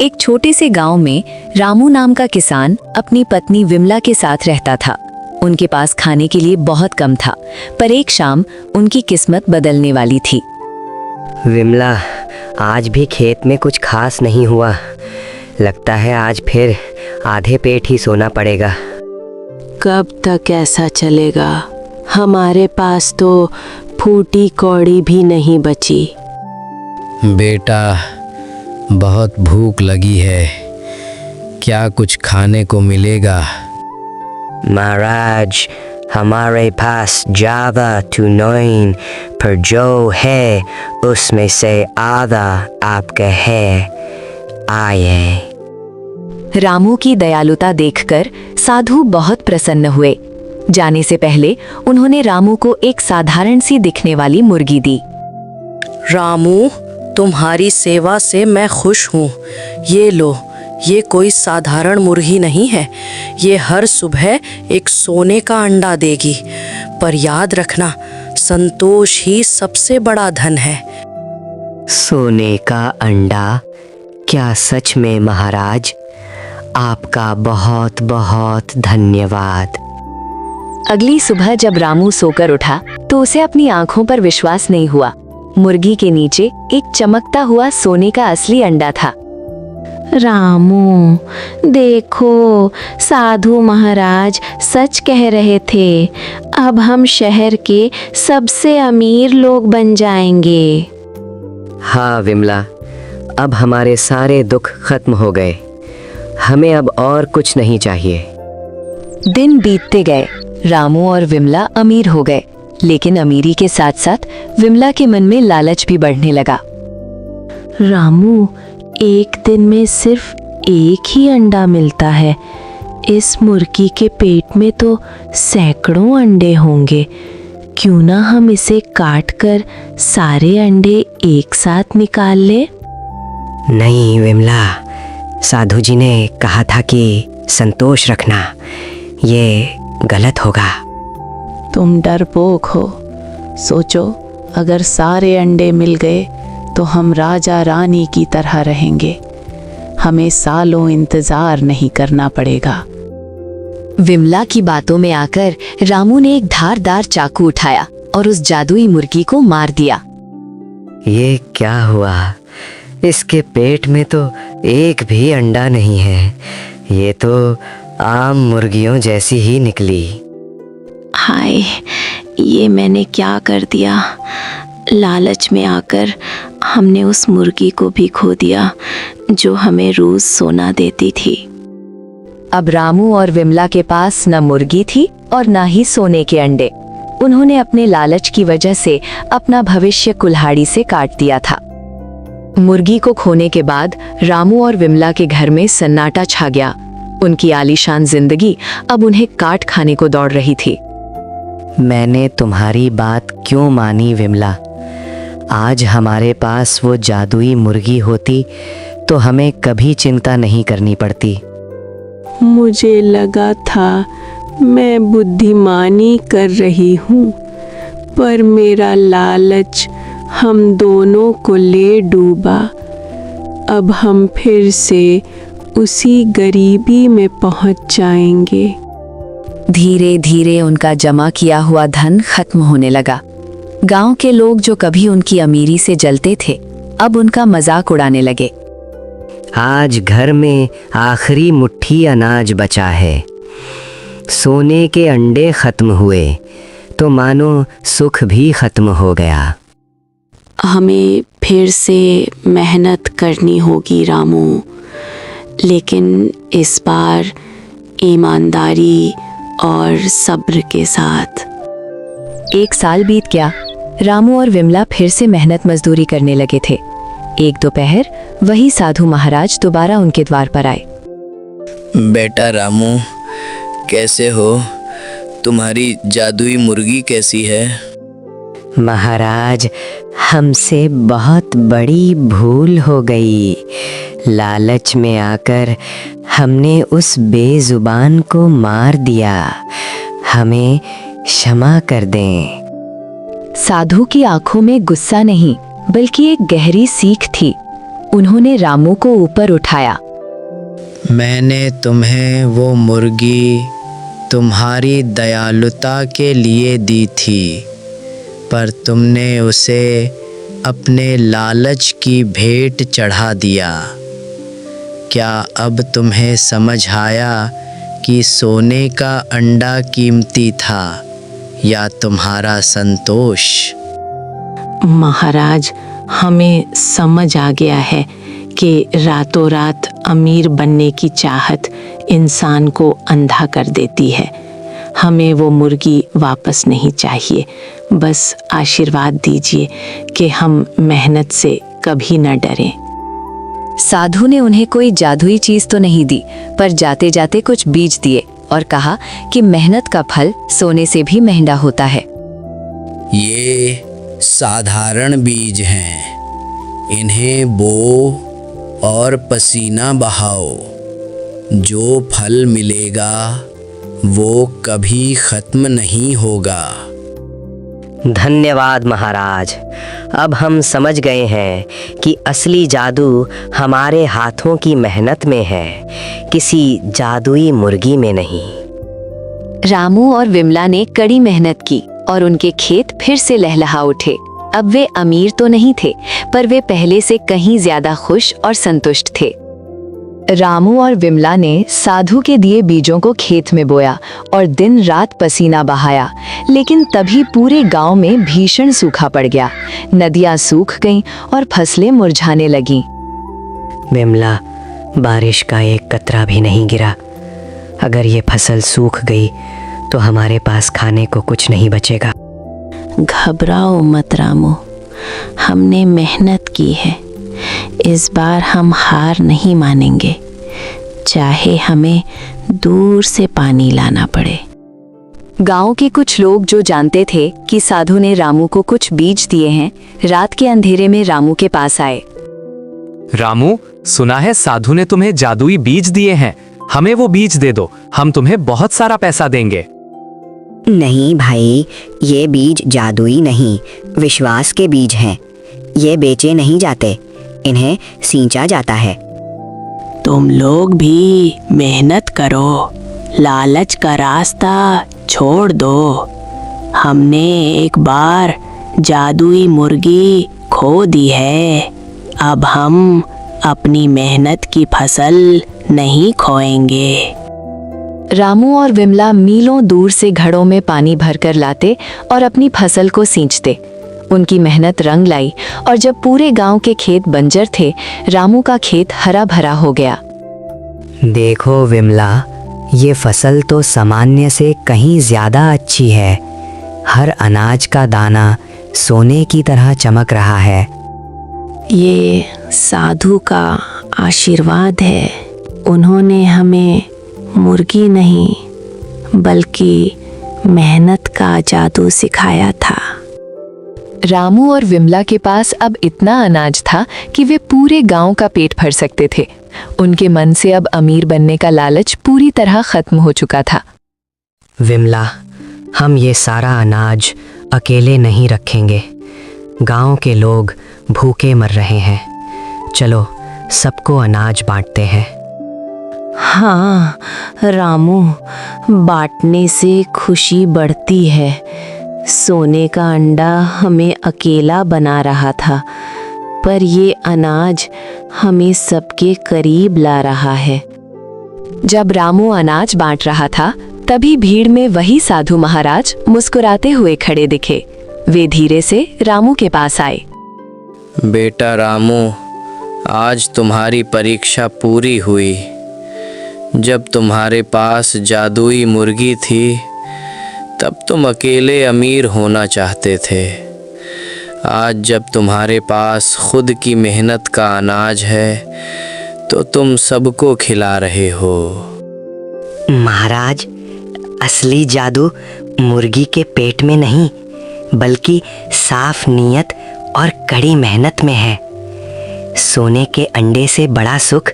एक छोटे से गांव में रामू नाम का किसान अपनी पत्नी विमला के साथ रहता था। उनके पास खाने के लिए बहुत कम था, पर एक शाम उनकी किस्मत बदलने वाली थी। विमला, आज भी खेत में कुछ खास नहीं हुआ। लगता है आज फिर आधे पेट ही सोना पड़ेगा। कब तक ऐसा चलेगा? हमारे पास तो फूटी कौड़ी भी नहीं बची। बेटा, बहुत भूख लगी है, क्या कुछ खाने को मिलेगा? महाराज, हमारे पास ज्यादा तो नहीं, पर जो है उसमें से आधा आपका है। आइए। रामू की दयालुता देखकर साधु बहुत प्रसन्न हुए। जाने से पहले उन्होंने रामू को एक साधारण सी दिखने वाली मुर्गी दी। रामू, तुम्हारी सेवा से मैं खुश हूँ। ये लो, ये कोई साधारण मुर्गी नहीं है। ये हर सुबह एक सोने का अंडा देगी। पर याद रखना, संतोष ही सबसे बड़ा धन है। सोने का अंडा? क्या सच में महाराज? आपका बहुत बहुत धन्यवाद। अगली सुबह जब रामू सोकर उठा तो उसे अपनी आंखों पर विश्वास नहीं हुआ। मुर्गी के नीचे एक चमकता हुआ सोने का असली अंडा था। रामू, देखो, साधु महाराज सच कह रहे थे। अब हम शहर के सबसे अमीर लोग बन जाएंगे। हाँ विमला, अब हमारे सारे दुख खत्म हो गए। हमें अब और कुछ नहीं चाहिए। दिन बीतते गए, रामू और विमला अमीर हो गए, लेकिन अमीरी के साथ साथ विमला के मन में लालच भी बढ़ने लगा। रामू, एक दिन में सिर्फ एक ही अंडा मिलता है। इस मुर्गी के पेट में तो सैकड़ों अंडे होंगे। क्यों ना हम इसे काटकर सारे अंडे एक साथ निकाल ले? नहीं विमला, साधु जी ने कहा था कि संतोष रखना। ये गलत होगा। तुम डरपोक हो। सोचो, अगर सारे अंडे मिल गए तो हम राजा रानी की तरह रहेंगे। हमें सालों इंतजार नहीं करना पड़ेगा। विमला की बातों में आकर रामू ने एक धारदार चाकू उठाया और उस जादुई मुर्गी को मार दिया। ये क्या हुआ? इसके पेट में तो एक भी अंडा नहीं है। ये तो आम मुर्गियों जैसी ही निकली। हाय, ये मैंने क्या कर दिया? लालच में आकर हमने उस मुर्गी को भी खो दिया जो हमें रोज सोना देती थी। अब रामू और विमला के पास न मुर्गी थी और न ही सोने के अंडे। उन्होंने अपने लालच की वजह से अपना भविष्य कुल्हाड़ी से काट दिया था। मुर्गी को खोने के बाद रामू और विमला के घर में सन्नाटा छा गया। उनकी आलीशान जिंदगी अब उन्हें काट खाने को दौड़ रही थी। मैंने तुम्हारी बात क्यों मानी विमला? आज हमारे पास वो जादुई मुर्गी होती तो हमें कभी चिंता नहीं करनी पड़ती। मुझे लगा था मैं बुद्धिमानी कर रही हूँ, पर मेरा लालच हम दोनों को ले डूबा। अब हम फिर से उसी गरीबी में पहुँच जाएंगे। धीरे धीरे उनका जमा किया हुआ धन खत्म होने लगा। गांव के लोग जो कभी उनकी अमीरी से जलते थे, अब उनका मजाक उड़ाने लगे। आज घर में आखिरी मुट्ठी अनाज बचा है। सोने के अंडे खत्म हुए तो मानो सुख भी खत्म हो गया। हमें फिर से मेहनत करनी होगी रामू, लेकिन इस बार ईमानदारी और सब्र के साथ। एक साल बीत गया। रामू और विमला फिर से मेहनत मजदूरी करने लगे थे। एक दोपहर वही साधु महाराज दोबारा उनके द्वार पर आए। बेटा रामू, कैसे हो? तुम्हारी जादुई मुर्गी कैसी है? महाराज, हमसे बहुत बड़ी भूल हो गई। लालच में आकर हमने उस बेजुबान को मार दिया। हमें क्षमा कर दें। साधु की आंखों में गुस्सा नहीं बल्कि एक गहरी सीख थी। उन्होंने रामू को ऊपर उठाया। मैंने तुम्हें वो मुर्गी तुम्हारी दयालुता के लिए दी थी, पर तुमने उसे अपने लालच की भेंट चढ़ा दिया। क्या अब तुम्हें समझ आया कि सोने का अंडा कीमती था या तुम्हारा संतोष? महाराज, हमें समझ आ गया है कि रातों रात अमीर बनने की चाहत इंसान को अंधा कर देती है। हमें वो मुर्गी वापस नहीं चाहिए। बस आशीर्वाद दीजिए कि हम मेहनत से कभी न डरें। साधु ने उन्हें कोई जादुई चीज तो नहीं दी, पर जाते जाते कुछ बीज दिए और कहा कि मेहनत का फल सोने से भी महंगा होता है। ये साधारण बीज हैं, इन्हें बो और पसीना बहाओ। जो फल मिलेगा वो कभी खत्म नहीं होगा। धन्यवाद महाराज। अब हम समझ गए हैं कि असली जादू हमारे हाथों की मेहनत में है, किसी जादुई मुर्गी में नहीं। रामू और विमला ने कड़ी मेहनत की और उनके खेत फिर से लहलहा उठे। अब वे अमीर तो नहीं थे, पर वे पहले से कहीं ज्यादा खुश और संतुष्ट थे। रामू और विमला ने साधु के दिए बीजों को खेत में बोया और दिन रात पसीना बहाया, लेकिन तभी पूरे गांव में भीषण सूखा पड़ गया। नदियां सूख गईं और फसलें मुरझाने लगीं। विमला, बारिश का एक कतरा भी नहीं गिरा। अगर ये फसल सूख गई तो हमारे पास खाने को कुछ नहीं बचेगा। घबराओ मत रामू, हमने मेहनत की है। इस बार हम हार नहीं मानेंगे, चाहे हमें दूर से पानी लाना पड़े। गांव के कुछ लोग जो जानते थे कि साधु ने रामू को कुछ बीज दिए हैं, रात के अंधेरे में रामू के पास आए। रामू, सुना है साधु ने तुम्हें जादुई बीज दिए हैं, हमें वो बीज दे दो, हम तुम्हें बहुत सारा पैसा देंगे। नहीं भाई, ये बीज जादुई नहीं, विश्वास के बीज हैं। ये बेचे नहीं जाते, इन्हें सींचा जाता है। तुम लोग भी मेहनत करो, लालच का रास्ता छोड़ दो। हमने एक बार जादुई मुर्गी खो दी है, अब हम अपनी मेहनत की फसल नहीं खोएंगे। रामू और विमला मीलों दूर से घड़ों में पानी भरकर लाते और अपनी फसल को सींचते। उनकी मेहनत रंग लाई और जब पूरे गांव के खेत बंजर थे, रामू का खेत हरा भरा हो गया। देखो विमला, ये फसल तो सामान्य से कहीं ज्यादा अच्छी है। हर अनाज का दाना सोने की तरह चमक रहा है। ये साधु का आशीर्वाद है। उन्होंने हमें मुर्गी नहीं बल्कि मेहनत का जादू सिखाया था। रामू और विमला के पास अब इतना अनाज था कि वे पूरे गांव का पेट भर सकते थे। उनके मन से अब अमीर बनने का लालच पूरी तरह खत्म हो चुका था। विमला, हम ये सारा अनाज अकेले नहीं रखेंगे। गांव के लोग भूखे मर रहे हैं। चलो सबको अनाज बांटते हैं। हाँ रामू, बांटने से खुशी बढ़ती है। सोने का अंडा हमें अकेला बना रहा था, पर ये अनाज हमें सबके करीब ला रहा है। जब रामू अनाज बांट रहा था, तभी भीड़ में वही साधु महाराज मुस्कुराते हुए खड़े दिखे। वे धीरे से रामू के पास आए। बेटा रामू, आज तुम्हारी परीक्षा पूरी हुई। जब तुम्हारे पास जादुई मुर्गी थी, तब तुम अकेले अमीर होना चाहते थे। आज जब तुम्हारे पास खुद की मेहनत का अनाज है, तो तुम सबको खिला रहे हो। महाराज, असली जादू मुर्गी के पेट में नहीं, बल्कि साफ नीयत और कड़ी मेहनत में है। सोने के अंडे से बड़ा सुख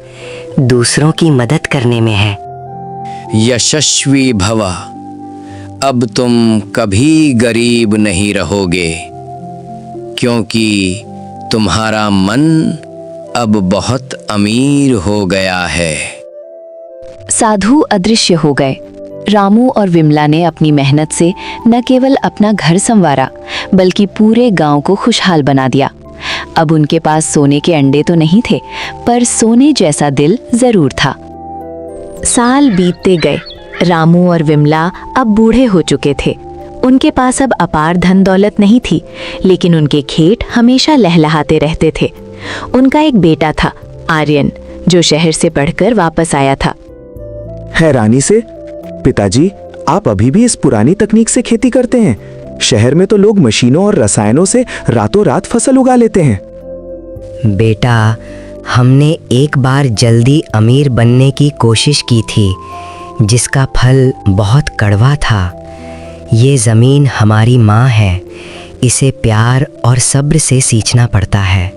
दूसरों की मदद करने में है। यशस्वी भवा, अब तुम कभी गरीब नहीं रहोगे, क्योंकि तुम्हारा मन अब बहुत अमीर हो गया है। साधु अदृश्य हो गए। रामू और विमला ने अपनी मेहनत से न केवल अपना घर संवारा बल्कि पूरे गांव को खुशहाल बना दिया। अब उनके पास सोने के अंडे तो नहीं थे, पर सोने जैसा दिल जरूर था। साल बीतते गए। रामू और विमला अब बूढ़े हो चुके थे। उनके पास अब अपार धन दौलत नहीं थी, लेकिन उनके खेत हमेशा लहलहाते रहते थे। उनका एक बेटा था, आर्यन, जो शहर से पढ़कर वापस आया था। हैरानी से, पिताजी, आप अभी भी इस पुरानी तकनीक से खेती करते हैं? शहर में तो लोग मशीनों और रसायनों से रातों रात फसल उगा लेते हैं। बेटा, हमने एक बार जल्दी अमीर बनने की कोशिश की थी, जिसका फल बहुत कड़वा था। ये ज़मीन हमारी माँ है, इसे प्यार और सब्र से सींचना पड़ता है।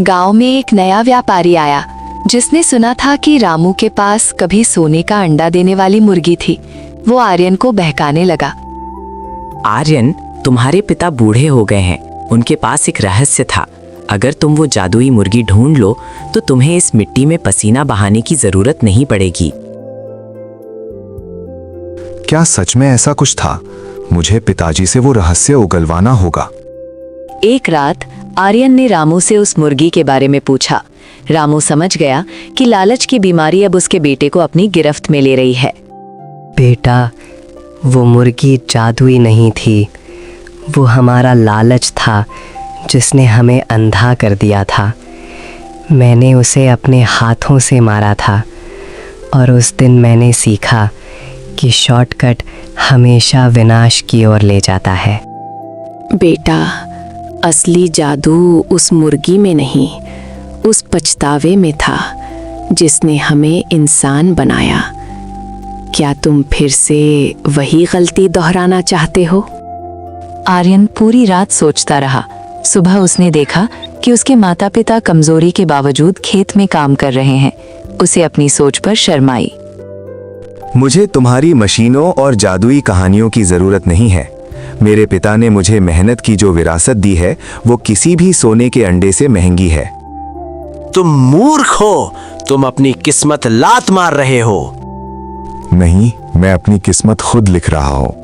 गांव में एक नया व्यापारी आया, जिसने सुना था कि रामू के पास कभी सोने का अंडा देने वाली मुर्गी थी। वो आर्यन को बहकाने लगा। आर्यन, तुम्हारे पिता बूढ़े हो गए हैं। उनके पास एक रहस्य था। अगर तुम वो जादुई मुर्गी ढूंढ लो तो तुम्हें इस मिट्टी में पसीना बहाने की जरूरत नहीं पड़ेगी। क्या सच में ऐसा कुछ था? मुझे पिताजी से वो रहस्य उगलवाना होगा। एक रात आर्यन ने रामू से उस मुर्गी के बारे में पूछा। रामू समझ गया कि लालच की बीमारी अब उसके बेटे को अपनी गिरफ्त में ले रही है। बेटा, वो मुर्गी जादुई नहीं थी, वो हमारा लालच था जिसने हमें अंधा कर दिया था। मैंने उसे अपने हाथों से मारा था और उस दिन मैंने सीखा कि शॉर्टकट हमेशा विनाश की ओर ले जाता है। बेटा, असली जादू उस मुर्गी में नहीं, उस पछतावे में था जिसने हमें इंसान बनाया। क्या तुम फिर से वही गलती दोहराना चाहते हो? आर्यन पूरी रात सोचता रहा। सुबह उसने देखा कि उसके माता पिता कमजोरी के बावजूद खेत में काम कर रहे हैं। उसे अपनी सोच पर शर्म आई। मुझे तुम्हारी मशीनों और जादुई कहानियों की जरूरत नहीं है। मेरे पिता ने मुझे मेहनत की जो विरासत दी है, वो किसी भी सोने के अंडे से महंगी है। तुम मूर्ख हो, तुम अपनी किस्मत लात मार रहे हो। नहीं, मैं अपनी किस्मत खुद लिख रहा हूँ।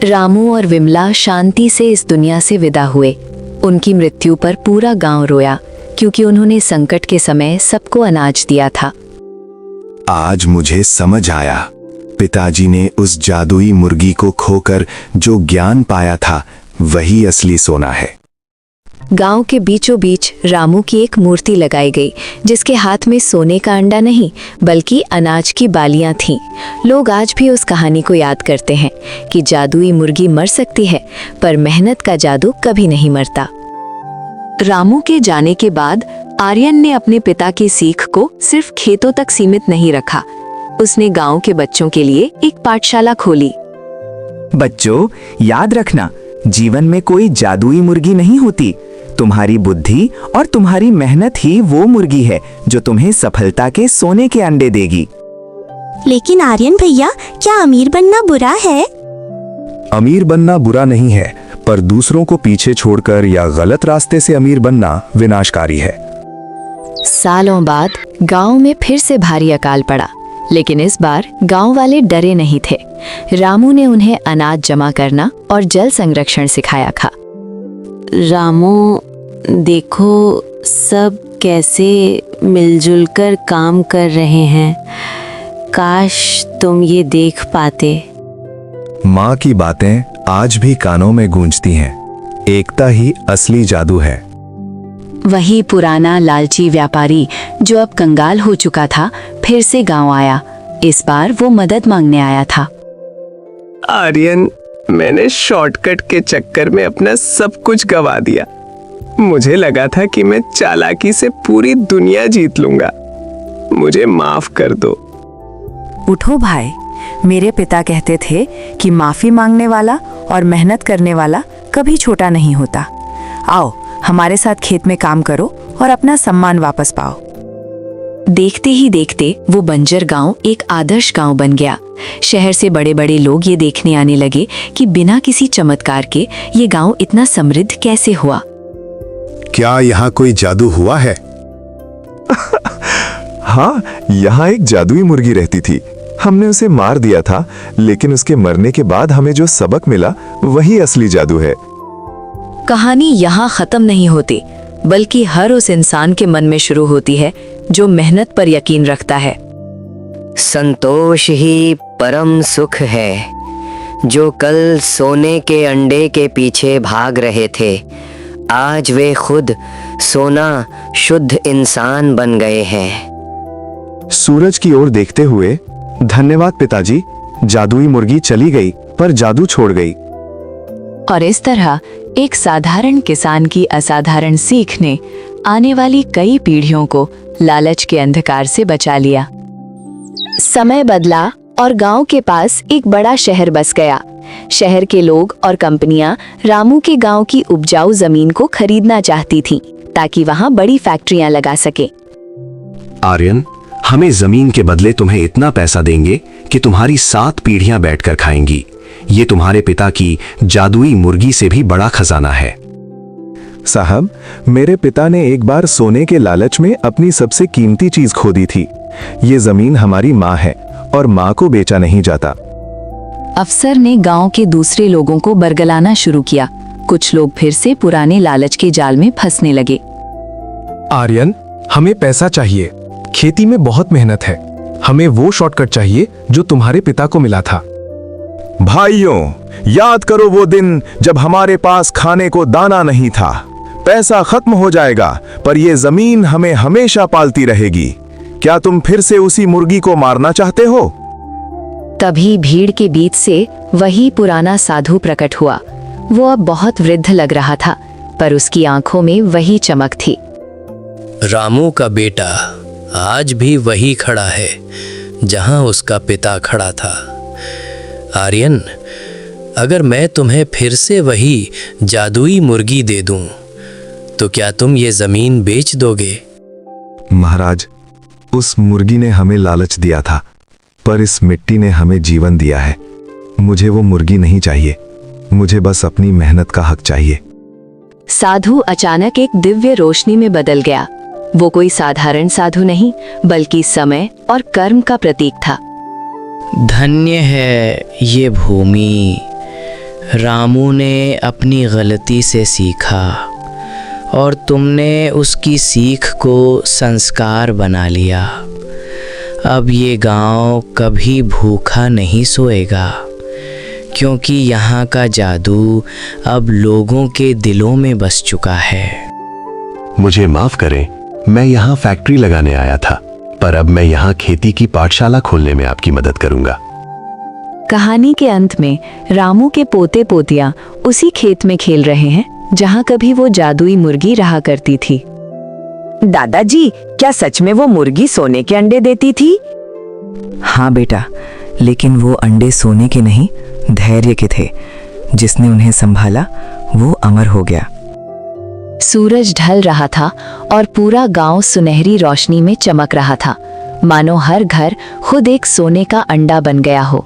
रामू और विमला शांति से इस दुनिया से विदा हुए। उनकी मृत्यु पर पूरा गांव रोया, क्योंकि उन्होंने संकट के समय सबको अनाज दिया था। आज मुझे समझ आया, पिताजी ने उस जादुई मुर्गी को खोकर जो ज्ञान पाया था, वही असली सोना है। गांव के बीचों बीच रामू की एक मूर्ति लगाई गई, जिसके हाथ में सोने का अंडा नहीं बल्कि अनाज की बालियां थीं। लोग आज भी उस कहानी को याद करते हैं कि जादुई मुर्गी मर सकती है, पर मेहनत का जादू कभी नहीं मरता। रामू के जाने के बाद आर्यन ने अपने पिता की सीख को सिर्फ खेतों तक सीमित नहीं रखा। उसने गांव के बच्चों के लिए एक पाठशाला खोली। बच्चों, याद रखना, जीवन में कोई जादुई मुर्गी नहीं होती। तुम्हारी बुद्धि और तुम्हारी मेहनत ही वो मुर्गी है जो तुम्हें सफलता के सोने के अंडे देगी। लेकिन आर्यन भैया, क्या अमीर बनना बुरा है? अमीर बनना बुरा नहीं है, पर दूसरों को पीछे छोड़कर या गलत रास्ते से अमीर बनना विनाशकारी है। सालों बाद गांव में फिर से भारी अकाल पड़ा, लेकिन इस बार गांव वाले डरे नहीं थे। रामू ने उन्हें अनाज जमा करना और जल संरक्षण सिखाया था। रामू, देखो सब कैसे मिलजुल कर काम कर रहे हैं। काश तुम ये देख पाते। माँ की बातें आज भी कानों में गूंजती हैं। एकता ही असली जादू है। वही पुराना लालची व्यापारी जो अब कंगाल हो चुका था, फिर से गांव आया। इस बार वो मदद मांगने आया था। आर्यन, मैंने शॉर्टकट के चक्कर में अपना सब कुछ गवा दिया। मुझे लगा था कि मैं चालाकी से पूरी दुनिया जीत लूंगा। मुझे माफ कर दो। उठो भाई, मेरे पिता कहते थे कि माफी मांगने वाला और मेहनत करने वाला कभी छोटा नहीं होता। आओ, हमारे साथ खेत में काम करो और अपना सम्मान वापस पाओ। देखते ही देखते वो बंजर गांव एक आदर्श गांव बन गया। शहर से बड़े बड़े लोग ये देखने आने लगे कि बिना किसी चमत्कार के ये गांव इतना समृद्ध कैसे हुआ। क्या यहाँ कोई जादू हुआ है? हाँ, यहाँ एक जादुई मुर्गी रहती थी। हमने उसे मार दिया था, लेकिन उसके मरने के बाद हमें जो सबक मिला वही असली जादू है। कहानी यहाँ खत्म नहीं होती, बल्कि हर उस इंसान के मन में शुरू होती है जो मेहनत पर यकीन रखता है। संतोष ही परम सुख है। जो कल सोने के अंडे के पीछे भाग रहे थे, आज वे खुद सोना शुद्ध इंसान बन गए हैं। सूरज की ओर देखते हुए, धन्यवाद पिताजी। जादुई मुर्गी चली गई, पर जादू छोड़ गई। और इस तरह एक साधारण किसान की असाधारण सीख ने आने वाली कई पीढ़ियों को लालच के अंधकार से बचा लिया। समय बदला और गांव के पास एक बड़ा शहर बस गया। शहर के लोग और कंपनियां रामू के गांव की उपजाऊ जमीन को खरीदना चाहती थीं, ताकि वहां बड़ी फैक्ट्रियां लगा सके। आर्यन, हमें जमीन के बदले तुम्हें इतना पैसा देंगे कि तुम्हारी 7 पीढ़ियां बैठकर खाएंगी। ये तुम्हारे पिता की जादुई मुर्गी से भी बड़ा खजाना है। साहब, मेरे पिता ने एक बार सोने के लालच में अपनी सबसे कीमती चीज खो दी थी। ये जमीन हमारी माँ है और माँ को बेचा नहीं जाता। अफसर ने गांव के दूसरे लोगों को बरगलाना शुरू किया। कुछ लोग फिर से पुराने लालच के जाल में फंसने लगे। आर्यन, हमें पैसा चाहिए। खेती में बहुत मेहनत है। हमें वो शॉर्टकट चाहिए जो तुम्हारे पिता को मिला था। भाइयों, याद करो वो दिन जब हमारे पास खाने को दाना नहीं था। पैसा खत्म हो जाएगा, पर ये जमीन हमें हमेशा पालती रहेगी। क्या तुम फिर से उसी मुर्गी को मारना चाहते हो? तभी भीड़ के बीच से वही पुराना साधु प्रकट हुआ। वो अब बहुत वृद्ध लग रहा था, पर उसकी आंखों में वही चमक थी। रामू का बेटा आज भी वही खड़ा है जहां उसका पिता खड़ा था। आर्यन, अगर मैं तुम्हें फिर से वही जादुई मुर्गी दे दूं, तो क्या तुम ये जमीन बेच दोगे? महाराज, उस मुर्गी ने हमें लालच दिया था, पर इस मिट्टी ने हमें जीवन दिया है। मुझे वो मुर्गी नहीं चाहिए, मुझे बस अपनी मेहनत का हक चाहिए। साधु अचानक एक दिव्य रोशनी में बदल गया। वो कोई साधारण साधु नहीं, बल्कि समय और कर्म का प्रतीक था। धन्य है ये भूमि। रामू ने अपनी गलती से सीखा और तुमने उसकी सीख को संस्कार बना लिया। अब ये गांव कभी भूखा नहीं सोएगा, क्योंकि यहाँ का जादू अब लोगों के दिलों में बस चुका है। मुझे माफ करें, मैं यहाँ फैक्ट्री लगाने आया था, पर अब मैं यहाँ खेती की पाठशाला खोलने में आपकी मदद करूंगा। कहानी के अंत में रामू के पोते पोतियां उसी खेत में खेल रहे हैं जहाँ कभी वो जादुई मुर्गी रहा करती थी। दादाजी, क्या सच में वो मुर्गी सोने के अंडे देती थी? हाँ बेटा, लेकिन वो अंडे सोने के नहीं, धैर्य के थे। जिसने उन्हें संभाला वो अमर हो गया। सूरज ढल रहा था और पूरा गांव सुनहरी रोशनी में चमक रहा था, मानो हर घर खुद एक सोने का अंडा बन गया हो।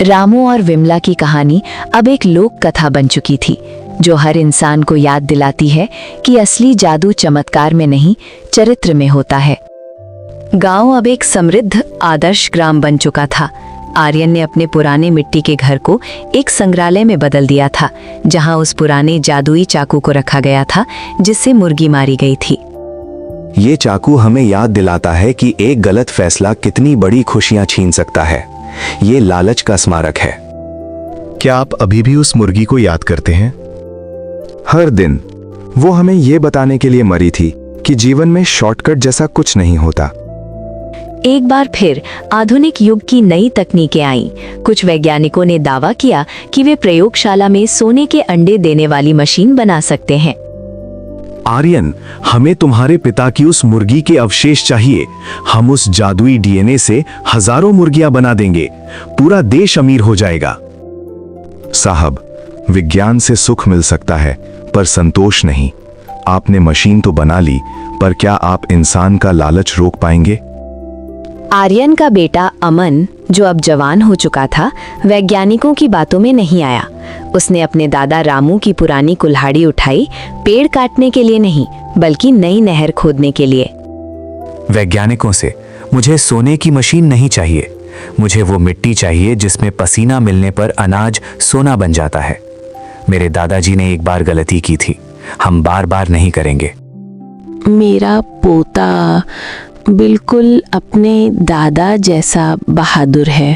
रामू और विमला की कहानी अब एक लोक कथा बन चुकी थी, जो हर इंसान को याद दिलाती है कि असली जादू चमत्कार में नहीं, चरित्र में होता है। गांव अब एक समृद्ध आदर्श ग्राम बन चुका था। आर्यन ने अपने पुराने मिट्टी के घर को एक संग्रहालय में बदल दिया था, जहां उस पुराने जादुई चाकू को रखा गया था जिससे मुर्गी मारी गई थी। ये चाकू हमें याद दिलाता है कि एक गलत फैसला कितनी बड़ी खुशियां छीन सकता है। ये लालच का स्मारक है। क्या आप अभी भी उस मुर्गी को याद करते हैं? हर दिन वो हमें ये बताने के लिए मरी थी कि जीवन में शॉर्टकट जैसा कुछ नहीं होता। एक बार फिर आधुनिक युग की नई तकनीकें आईं। कुछ वैज्ञानिकों ने दावा किया कि वे प्रयोगशाला में सोने के अंडे देने वाली मशीन बना सकते हैं। आर्यन, हमें तुम्हारे पिता की उस मुर्गी के अवशेष चाहिए। हम उस जादुई डीएनए से हजारों मुर्गियां बना देंगे। पूरा देश अमीर हो जाएगा। साहब, विज्ञान से सुख मिल सकता है, पर संतोष नहीं। आपने मशीन तो बना ली, पर क्या आप इंसान का लालच रोक पाएंगे? आर्यन का बेटा अमन, जो अब जवान हो चुका था, वैज्ञानिकों की बातों में नहीं आया। उसने अपने दादा रामू की पुरानी कुल्हाड़ी उठाई, पेड़ काटने के लिए नहीं, बल्कि नई नहर खोदने के लिए। वैज्ञानिकों से मुझे सोने की मशीन नहीं चाहिए, मुझे वो मिट्टी चाहिए जिसमें पसीना मिलने पर अनाज सोना बन जाता है। मेरे दादाजी ने एक बार गलती की थी, हम बार बार नहीं करेंगे। मेरा पोता बिल्कुल अपने दादा जैसा बहादुर है।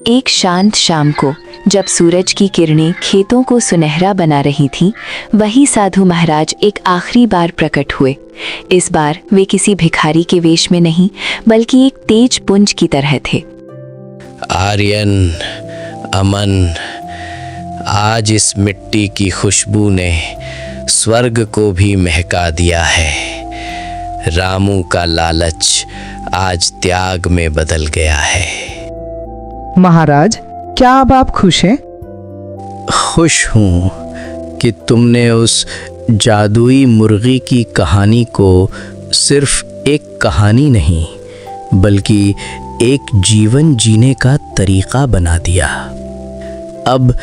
एक शांत शाम को जब सूरज की किरणें खेतों को सुनहरा बना रही थीं, वही साधु महाराज एक आखिरी बार प्रकट हुए। इस बार वे किसी भिखारी के वेश में नहीं, बल्कि एक तेज पुंज की तरह थे। आर्यन, अमन, आज इस मिट्टी की खुशबू ने स्वर्ग को भी महका दिया है। रामू का लालच आज त्याग में बदल गया है। महाराज, क्या अब आप खुश हैं? खुश हूँ कि तुमने उस जादुई मुर्गी की कहानी को सिर्फ एक कहानी नहीं, बल्कि एक जीवन जीने का तरीका बना दिया। अब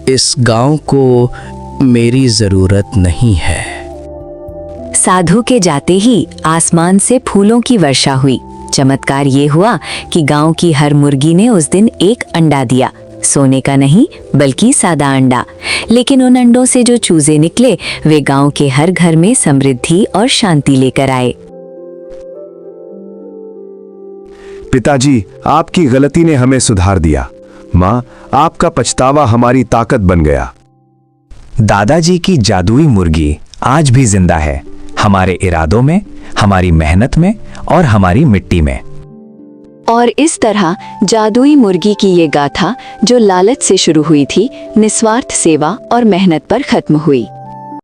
इस गांव को मेरी ज़रूरत नहीं है। साधु के जाते ही आसमान से फूलों की वर्षा हुई। चमत्कार ये हुआ कि गांव की हर मुर्गी ने उस दिन एक अंडा दिया, सोने का नहीं बल्कि सादा अंडा। लेकिन उन अंडों से जो चूजे निकले, वे गांव के हर घर में समृद्धि और शांति लेकर आए। पिताजी, आपकी गलती ने हमें सुधार दिया। माँ, आपका पछतावा हमारी ताकत बन गया। दादाजी की जादुई मुर्गी आज भी जिंदा है, हमारे इरादों में, हमारी मेहनत में और हमारी मिट्टी में। और इस तरह जादुई मुर्गी की ये गाथा, जो लालच से शुरू हुई थी, निस्वार्थ सेवा और मेहनत पर खत्म हुई।